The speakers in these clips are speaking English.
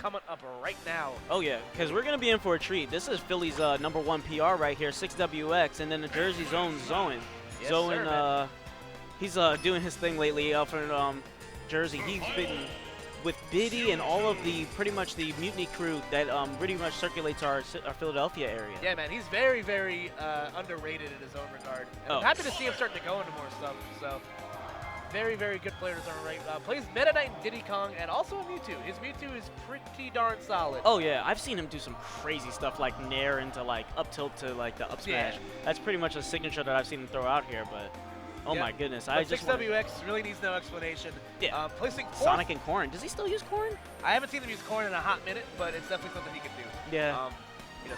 coming up right now. Oh, yeah, because we're going to be in for a treat. This is Philly's #1 PR right here, 6WX, and then the Jersey's own Zoan. Yes, Zoan, sir, he's doing his thing lately up in Jersey. He's been with Biddy and all of the pretty much the mutiny crew that pretty much circulates our Philadelphia area. Yeah, man, he's very, very underrated in his own regard. And I'm happy to see him starting to go into more stuff. So, very, very good player in his own right. Plays Meta Knight and Diddy Kong, and also a Mewtwo. His Mewtwo is pretty darn solid. Oh yeah, I've seen him do some crazy stuff like nair into like up tilt to like the up smash. Yeah. That's pretty much a signature that I've seen him throw out here, but. Oh my goodness! But 6WX really needs no explanation. Yeah. Placing fourth. Sonic and Corn. Does he still use Corn? I haven't seen him use Corn in a hot minute, but it's definitely something he can do. Yeah.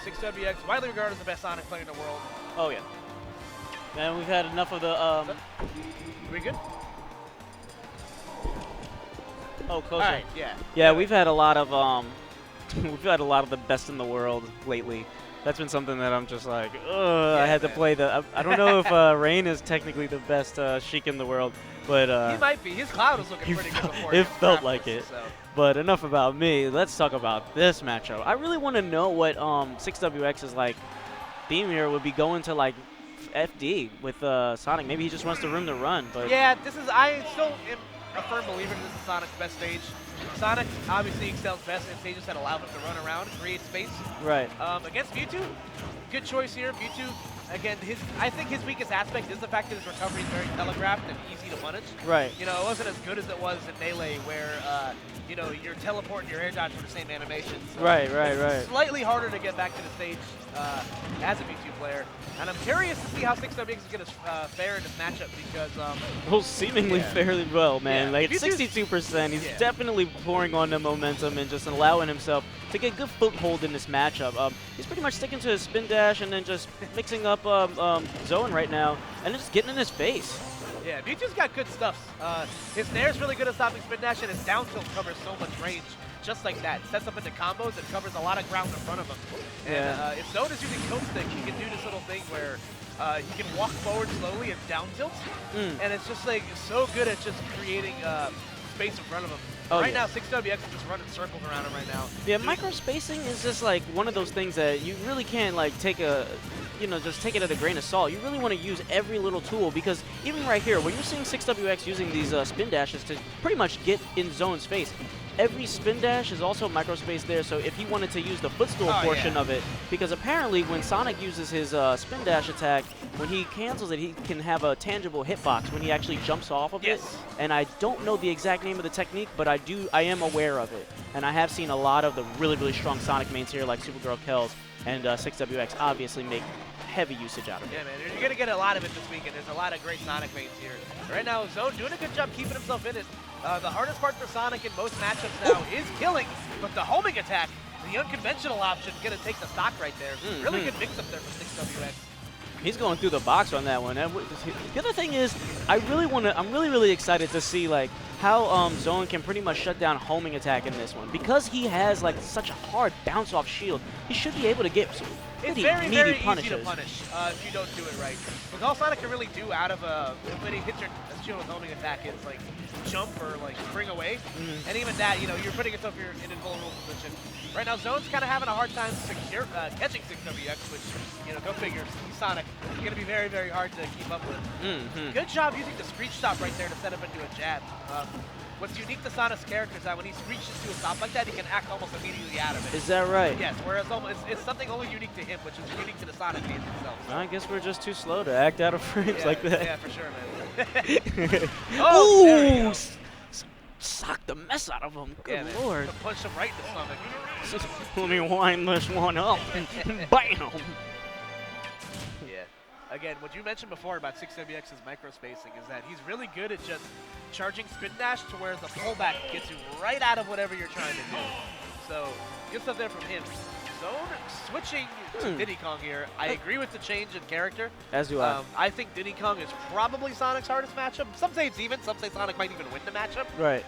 6WX, widely regarded as the best Sonic player in the world. Oh yeah. Man, we've had enough of the. Are we good? Oh, closer. All right. Yeah. Yeah, we've had a lot of the best in the world lately. That's been something that I'm just like, I had to play the. I don't know if Rain is technically the best Sheik in the world, but he might be. His Cloud was looking pretty good before. It felt like it. So. But enough about me. Let's talk about this matchup. I really want to know what 6WX is like. Beam here would be going to like FD with Sonic. Maybe he just wants the room to run. But yeah, I still am a firm believer this is Sonic's best stage. Sonic obviously excels best in stages that allow him to run around, create space. Right. Against Mewtwo, good choice here. Mewtwo, again, I think his weakest aspect is the fact that his recovery is very telegraphed and easy to punish. Right. You know, it wasn't as good as it was in Melee where, you know, your teleport and your air dodge were the same animation. So right. it's slightly harder to get back to the stage as a Mewtwo player. And I'm curious to see how 6WX is going to fare in this matchup because... well, seemingly fairly well, man. Yeah. Like, 62%. He's definitely pouring on the momentum and just allowing himself to get good foothold in this matchup. He's pretty much sticking to his spin dash and then just mixing up Zoan right now and just getting in his face. Yeah, Mewtwo's got good stuff. His nair is really good at stopping spin dash, and his down tilt covers so much range. Just like that. Sets up into combos and covers a lot of ground in front of him. And if Zoan is using tilt stick, he can do this little thing where he can walk forward slowly and down tilt. And it's just like so good at just creating space in front of him. Right now, 6WX is just running circles around him right now. Yeah, micro spacing is just like one of those things that you really can't like take a, just take it at a grain of salt. You really want to use every little tool because even right here, when you're seeing 6WX using these spin dashes to pretty much get in Zoan's face, every spin dash is also micro space there, so if he wanted to use the footstool portion of it, because apparently when Sonic uses his spin dash attack, when he cancels it, he can have a tangible hitbox when he actually jumps off of it. And I don't know the exact name of the technique, but I am aware of it. And I have seen a lot of the really, really strong Sonic mains here, like Supergirl Kells and 6WX obviously make heavy usage out of it. Yeah, man, you're going to get a lot of it this weekend. There's a lot of great Sonic mains here. Right now, Zoan doing a good job keeping himself in it. The hardest part for Sonic in most matchups now is killing, but the homing attack, the unconventional option, going to take the stock right there. Really good mix-up there for 6WX. He's going through the box on that one. The other thing is, I'm really excited to see like how Zoan can pretty much shut down homing attack in this one because he has like such a hard bounce off shield. He should be able to get some pretty meaty punishes. Easy to punish if you don't do it right. Because all Sonic can really do out of when he hits your shield with homing attack is like jump or like spring away, and even that, you're putting yourself in an invulnerable position. Right now, Zoan's kind of having a hard time catching 6WX, which, go figure, he's Sonic. It's going to be very, very hard to keep up with. Good job using the Screech Stop right there to set up into a jab. What's unique to Sonic's character is that when he screeches to a stop like that, he can act almost immediately out of it. Is that right? Yes, whereas it's something only unique to him, which is unique to the Sonic games themselves. I guess we're just too slow to act out of frames like that. Yeah, for sure, man. Oh, sock the mess out of him. Good lord. Punch him right in the stomach. Let me wind this one up and bam. Again, what you mentioned before about 6WX's micro spacing is that he's really good at just charging spin dash to where the pullback gets you right out of whatever you're trying to do. So, good stuff there from him. Zoan switching to Diddy Kong here. I agree with the change in character. As do I. I think Diddy Kong is probably Sonic's hardest matchup. Some say it's even. Some say Sonic might even win the matchup. Right.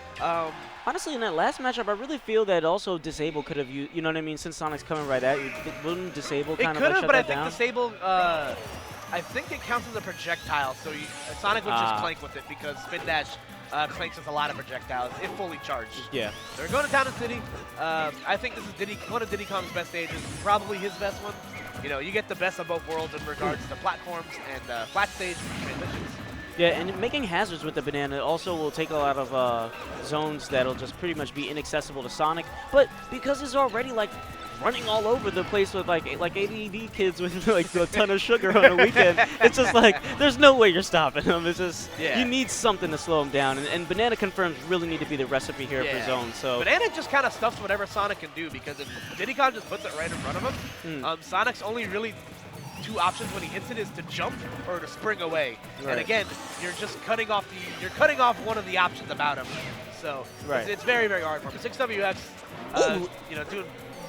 Honestly, in that last matchup, I really feel that also Disable could have used, you know what I mean? Since Sonic's coming right at you, wouldn't Disable kind of like shut that down? It could have, but I think Disable, I think it counts as a projectile, so Sonic would just clank with it because spin dash Clanks has a lot of projectiles if fully charged. Yeah. So we're going to Town and City. I think this is one of Diddy Kong's best stages, probably his best one. You know, you get the best of both worlds in regards to platforms and flat stage transitions. Yeah, and making hazards with the banana also will take a lot of zones that'll just pretty much be inaccessible to Sonic. But because he's already like running all over the place with like ADD kids with like a ton of sugar on the weekend, it's just like there's no way you're stopping him. It's just you need something to slow him down, and banana confirms really need to be the recipe here for zone. So banana just kind of stuffs whatever Sonic can do, because if Diddy Kong just puts it right in front of him, Sonic's only really two options when he hits it is to jump or to spring away. And again, you're just cutting off one of the options about him. So it's very, very hard for him. 6WX, you know, doing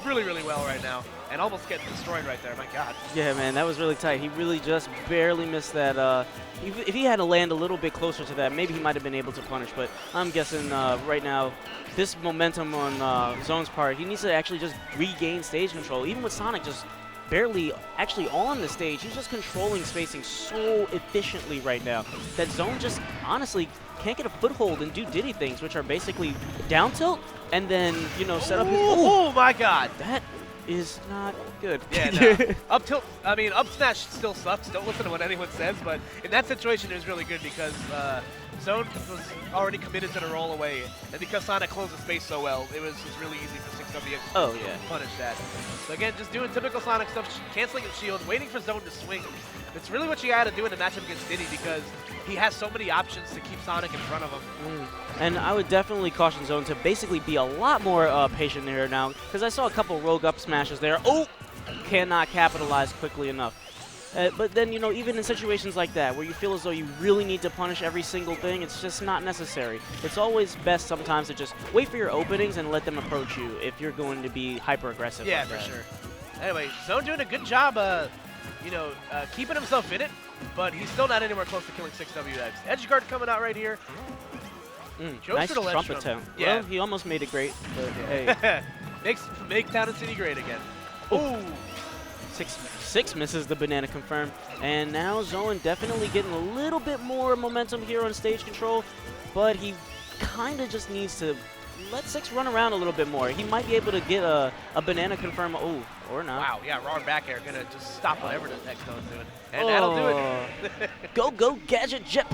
really, really well right now, and almost getting destroyed right there. My God. Yeah, man, that was really tight. He really just barely missed that. If he had to land a little bit closer to that, maybe he might have been able to punish. But I'm guessing right now, this momentum on Zone's part, he needs to actually just regain stage control. Even with Sonic just barely actually on the stage, he's just controlling spacing so efficiently right now that Zone just honestly can't get a foothold and do Diddy things, which are basically down tilt and then, you know, set up his... Oh my God! That is not good. Yeah, no. Up tilt, I mean, up smash still sucks. Don't listen to what anyone says, but in that situation it was really good because Zone was already committed to the roll away, and because Sonic closed the space so well, it was just really easy for 6WX to punish that. So again, just doing typical Sonic stuff, canceling his shield, waiting for Zone to swing. It's really what you gotta do in a matchup against Diddy, because he has so many options to keep Sonic in front of him. And I would definitely caution Zone to basically be a lot more patient here now, because I saw a couple rogue up smashes there. Oh! Cannot capitalize quickly enough. But then, you know, even in situations like that, where you feel as though you really need to punish every single thing, it's just not necessary. It's always best sometimes to just wait for your openings and let them approach you if you're going to be hyper-aggressive. Yeah, for sure. Anyway, Zone doing a good job, you know, keeping himself in it, but he's still not anywhere close to killing 6WX. Edge guard coming out right here. Nice trumpet tone. Yeah. Well, he almost made it great, but hey. Make Town and City great again. Ooh. Six misses the banana confirm. And now Zoan definitely getting a little bit more momentum here on stage control, but he kind of just needs to let 6 run around a little bit more. He might be able to get a banana confirm, or not. Wow, yeah, raw back air gonna just stop whatever the next Zone's doing. And that'll do it. Go, Gadget Jet.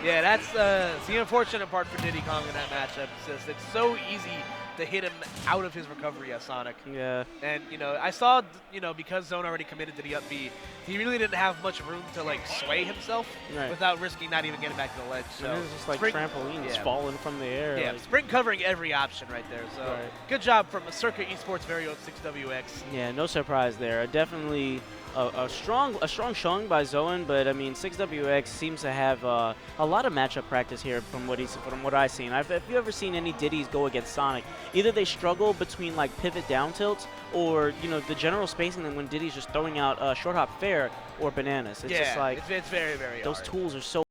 Yeah, that's the unfortunate part for Diddy Kong in that matchup. It's so easy to hit him out of his recovery as Sonic. Yeah. And, you know, I saw, you know, because Zone already committed to the up B, he really didn't have much room to, like, sway himself without risking not even getting back to the ledge. So it's just like trampolines falling from the air. Yeah, like. Spring covering every option right there. So good job from Circa Esports' very own 6WX. Yeah, no surprise there. Definitely a strong showing by Zoan, but I mean 6WX seems to have a lot of matchup practice here from what I've seen. Have you ever seen any Diddies go against Sonic? Either they struggle between like pivot down tilts, or you know the general spacing when Diddy's just throwing out short hop fair or bananas. It's just like it's very, very those hard. tools are so